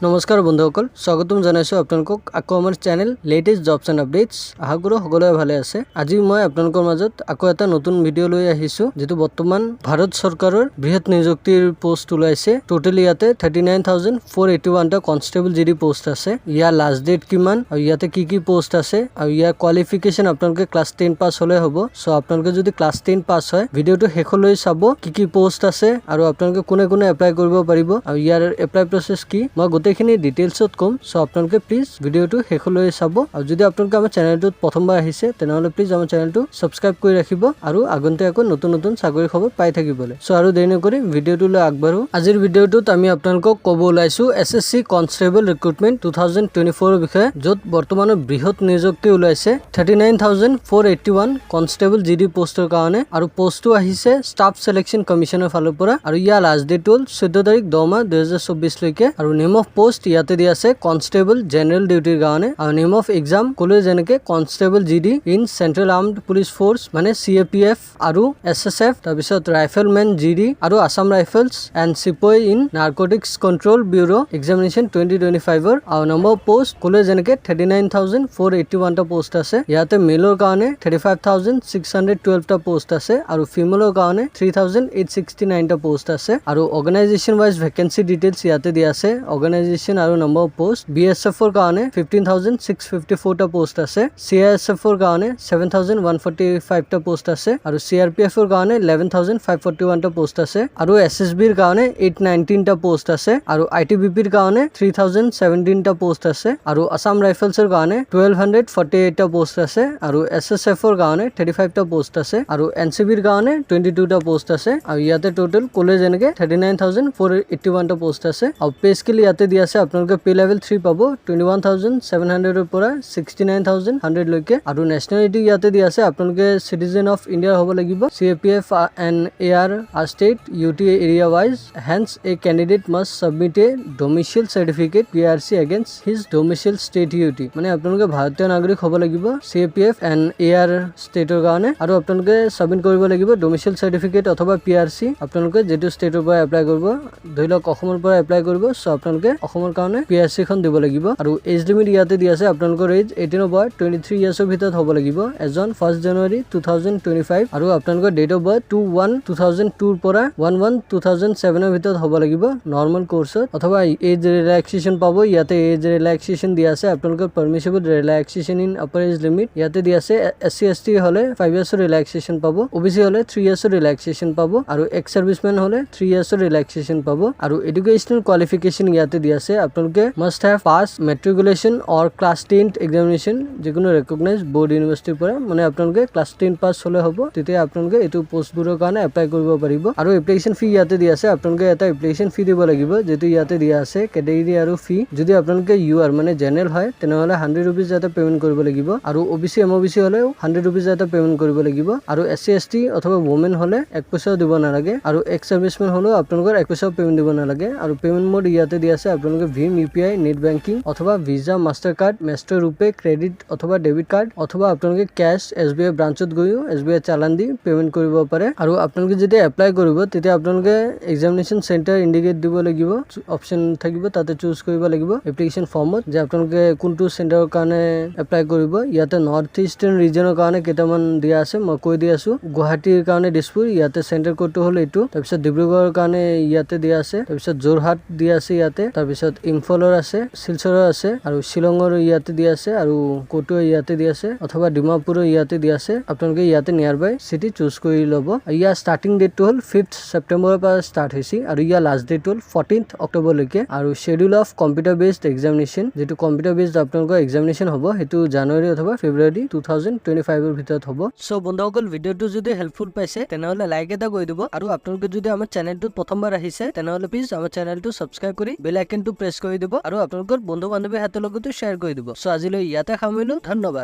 নমস্কাৰ বন্ধুসকল, স্বাগতম জনাইছোঁ আপোনালোকক আকৌ আমাৰ channel latest jobs and updates. আশা কৰোঁ সকলোৱে ভালে আছে। আজি মই আপোনালোকৰ মাজত আকৌ এটা নতুন ভিডিঅ' লৈ আহিছোঁ, যিটো বৰ্তমান ভাৰত চৰকাৰৰ বৃহৎ নিযুক্তিৰ পোষ্ট ওলাইছে। টোটেল ইয়াতে 39,481টা কনষ্টেবল জিডি পোষ্ট আছে। ইয়াৰ লাষ্ট ডেট কিমান আৰু ইয়াতে কি পোষ্ট আছে আৰু ইয়াৰ কোৱালিফিকেশ্যন আপোনালোকে ক্লাছ 10 পাছ হ'লে হ'ব। চ' আপোনালোকে যদি ক্লাছ 10 পাছ হয়, ভিডিঅ'টো শেষলৈ চাব কি পোষ্ট আছে আৰু আপোনালোকে কোনে এপ্লাই কৰিব পাৰিব আৰু ইয়াৰ এপ্লাই প্ৰচেছ কি মই গোটেইখিনি ডিটেইলছত কম। চ' আপোনালোকে প্লিজ ভিডিঅ'টো শেষলৈ চাব আৰু যদি আপোনালোকে আমাৰ চেনেলটোত প্ৰথমবাৰ আহিছে তেনেহ'লে প্লিজ আমাৰ চেনেলটো ছাবস্ক্ৰাইব কৰি ৰাখিব আৰু আগন্তুক নতুন চাকৰি খবৰ পাই থাকিবলৈ। চ' আৰু দেৰি নকৰি ভিডিঅ'টোলৈ আগবাঢ়ো। আজিৰ ভিডিঅ'টোত আমি আপোনালোকক ক'ব ওলাইছোঁ SSC কনষ্টেবল ৰিক্ৰুটমেণ্ট 2024ৰ বিষয়ে, য'ত বৰ্তমানৰ বৃহৎ নিযুক্তি ওলাইছে 39,481 কনষ্টেবল জিডি পোষ্টৰ কাৰণে আৰু পোষ্টটো আহিছে ষ্টাফ চিলেকশ্যন কমিশ্যনৰ ফালৰ পৰা আৰু ইয়াৰ লাষ্ট ডেট হ'ল 14 তাৰিখ 10 মাহ 2024 লৈকে আৰু নেম অফ পোষ্ট ইয়াতে দিয়া আছে কনষ্টেবল জেনেৰেল ডিউটিৰ কাৰণে আৰু নেম অফ এক্সাম ক'লে যেনেকে constable GD in central armed police force মানে CAPF আৰু SSF, তাৰপিছত ৰাইফেলমেন জিডি আৰু Assam rifles and sepoy in narcotics control bureau' examination 2025ৰ আৰু নম্বৰ পোষ্ট ক'লে যেনেকে 39,481টা পোষ্ট আছে। ইয়াতে মেলৰ কাৰণে 35,612টা পোষ্ট আছে আৰু ফিমেলৰ কাৰণে 3,869টা পোষ্ট আছে আৰু অৰ্গেনাইজেশ্যন ৱাইজ ভেকেঞ্চি ডিটেইলছ ইয়াতে দিয়া আছে। অৰ্গেনাইজেশ্যন আৰু নম্বৰ অফ পোষ্ট BSFৰ কাৰণে 15,654টা পোষ্ট আছে, CISFৰ কাৰণে 7,145টা পোষ্ট আছে আৰু CRPFৰ কাৰণে 11,541টা পোষ্ট আছে আৰু SSBৰ কাৰণে 819টা পোষ্ট আছে আৰু ITBPৰ কাৰণে 3,017টা পোষ্ট আছে আৰু আছাম ৰাইফেলছৰ কাৰণে 1,248টা পোষ্ট আছে আৰু SSFৰ কাৰণে 35টা পোষ্ট আছে আৰু NCBৰ কাৰণে 22টা পোষ্ট আছে আৰু ইয়াতে টোটেল ক'লে যেনেকে 39,481টা পোষ্ট আছে আৰু পে স্কেল ইয়াতে দিয়া আছে। আপোনালোকে পে লেভেল 3 পাব 21,700ৰ পৰা 69,100 লৈকে আৰু নেশ্যনেলিটি ইয়াতে দিয়া আছে। আপোনালোকে চিটিজেন অফ ইণ্ডিয়াৰ হ'ব লাগিব। CAPF and AR are state UT area wise, hence a candidate must submit a domicile certificate PRC against his domicile state UT মানে আপোনালোকে ভাৰতীয় নাগৰিক হ'ব লাগিব CAPF and AR ষ্টেটৰ কাৰণে আৰু আপোনালোকে সাবমিট কৰিব লাগিব ডমিচাইল চাৰ্টিফিকেট অথবা PRC আপোনালোকে যেটো ষ্টেটৰ পৰা এপ্লাই কৰিব। ধৰি লওক অসমৰ পৰা এপ্লাই কৰিব, সো আপোনালোকে অসমৰ কাৰণে PRC খন দিব লাগিব আৰু এজ লিমিট ইয়াতে দিয়া আছে। আপোনালোকৰ এজ 18 ৰ পৰা 23 ইয়াৰ্ছৰ ভিতৰত হ'ব লাগিব এজন 1 জানুৱাৰী 2025 আৰু আপোনালোকৰ ডেট অফ বাৰ্থ 2/1/2002 ৰ পৰা 1/1/2007 ৰ ভিতৰত হ'ব লাগিব নৰ্মেল কোৰ্সত অথবা এজ ৰিলেক্সেশ্যন পাব। ইয়াতে এজ ৰিলেক্সেশ্যন দিয়া আছে। আপোনালোকৰ permissible relaxation in upper age limit ইয়াতে দিয়া আছে। SC ST হলে 5 ইয়াৰ্ছৰ ৰিলেক্সেশ্যন পাব, OBC হলে 3 ইয়াৰ্ছৰ ৰিলেক্সেশ্যন পাব আৰু এক্স সাৰ্ভিসমেন হলে 3 ইয়াৰ্ছৰ ৰিলেক্সেশ্যন পাব আৰু এডুকেশ্যনেল কোৱালিফিকেশ্যন ইয়াতে দিয়া আছে। আপোনালোকে must have pass matriculation or class 10 examination যিকোনো ৰেকগনাইজ বোৰ্ড ইউনিভাৰ্চিটিৰ পৰা মানে আপোনালোকে ক্লাছ 10 পাছ হলে হ'ব, তেতিয়া আপোনালোকে এইটো পোষ্টবোৰৰ কাৰণে এপ্লাই কৰিব পাৰিব আৰু এপ্লিকেশ্যন ফি ইয়াতে দিয়া আছে। আপোনালোকে এটা এপ্লিকেশ্যন ফি দিব লাগিব যেটো ইয়াতে দিয়া আছে কেটেগৰী আৰু ফি। যদি আপোনালোকে UR মানে জেনেৰেল হয় তেনেহলে 100 rupees এটা পেমেন্ট কৰিব লাগিব আৰু OBC MOBC হলে 100 rupees এটা পেমেন্ট কৰিব লাগিব আৰু SC ST অথবা ওমেন হলে 1 পইচাও দিব নালাগে আৰু এক্স সাৰ্ভিসমেন হলেও আপোনালোকৰ 1 পইচাও পেমেন্ট দিব নালাগে আৰু পেমেন্ট মোড ইয়াতে দিয়া আছে। আপোনালোকে ভীম UPI নেট বেংকিং অথবা ভিসা মাষ্টাৰ কাৰ্ড মেষ্টৰ ৰূপে ক্ৰেডিট অথবা ডেবিট কাৰ্ড অথবা আপোনালোকে কেশ SBI ব্ৰাঞ্চত গৈও SBI চালান দি পেমেন্ট কৰিব পাৰে আৰু আপোনালোকে যেতিয়া এপ্লাই কৰিব তেতিয়া আপোনালোকে এক্সামিনেশ্যন চেণ্টাৰ ইণ্ডিকেট দিব লাগিব। অপচন থাকিব তাতে চুজ কৰিব লাগিব এপ্লিকেশ্যন ফৰ্মত যে আপোনালোকে কোনটো চেণ্টাৰৰ কাৰণে এপ্লাই কৰিব। ইয়াতে নৰ্থ ইষ্টাৰ্ণ ৰিজনৰ কাৰণে কেইটামান দিয়া আছে, মই কৈ দি আছো। গুৱাহাটীৰ কাৰণে দিছপুৰ ইয়াতে চেণ্টাৰ কোডটো হ'ল এইটো, তাৰপিছত ডিব্ৰুগড়ৰ কাৰণে ইয়াতে দিয়া আছে, তাৰপিছত যোৰহাট দিয়া আছে ইয়াতে, তাৰপিছত ইম্ফলৰ আছে, শিলচৰৰ আছে আৰু শ্বিলঙৰ ইয়াতে দিয়া আছে আৰু কোটো ইয়াতে দিয়া আছে অথবা ডিমাপুৰৰ ইয়াতে দিয়া আছে। আপোনালোকে ইয়াতে নিয়াৰ বাই চিটি চুজ কৰি ল'ব। ইয়াৰ ষ্টাৰ্টিং ডেটটো হ'ল 5 ছেপ্টেম্বৰৰ পৰা ষ্টাৰ্ট হৈছে আৰু ইয়াৰ লাষ্ট ডেট হ'ল 14 অক্টোবৰলৈকে আৰু schedule of computer based examination যিটো কম্পিউটাৰ বেছড আপোনালোকৰ এক্সামিনেশ্যন হ'ব সেইটো জানুৱাৰী অথবা ফেব্ৰুৱাৰী 2025ৰ ভিতৰত হ'ব। সো বন্ধুসকল ভিডিঅ'টো যদি হেল্পফুল পাইছে তেনেহলে লাইক এটা কৰি দিব আৰু আপোনালোকে যদি আমাৰ চেনেলটোত প্ৰথমবাৰ আহিছে তেনেহলে প্লিজ আমাৰ চেনেলটো সাবস্ক্ৰাইব কৰি বেল আইকনটো প্ৰেছ কৰি দিব আৰু আপোনালোকৰ বন্ধু বান্ধৱীৰ হাতৰ লগতো শ্বেয়াৰ কৰি দিব। সো আজিলৈ ইয়াতে সামৰিলো, ধন্যবাদ।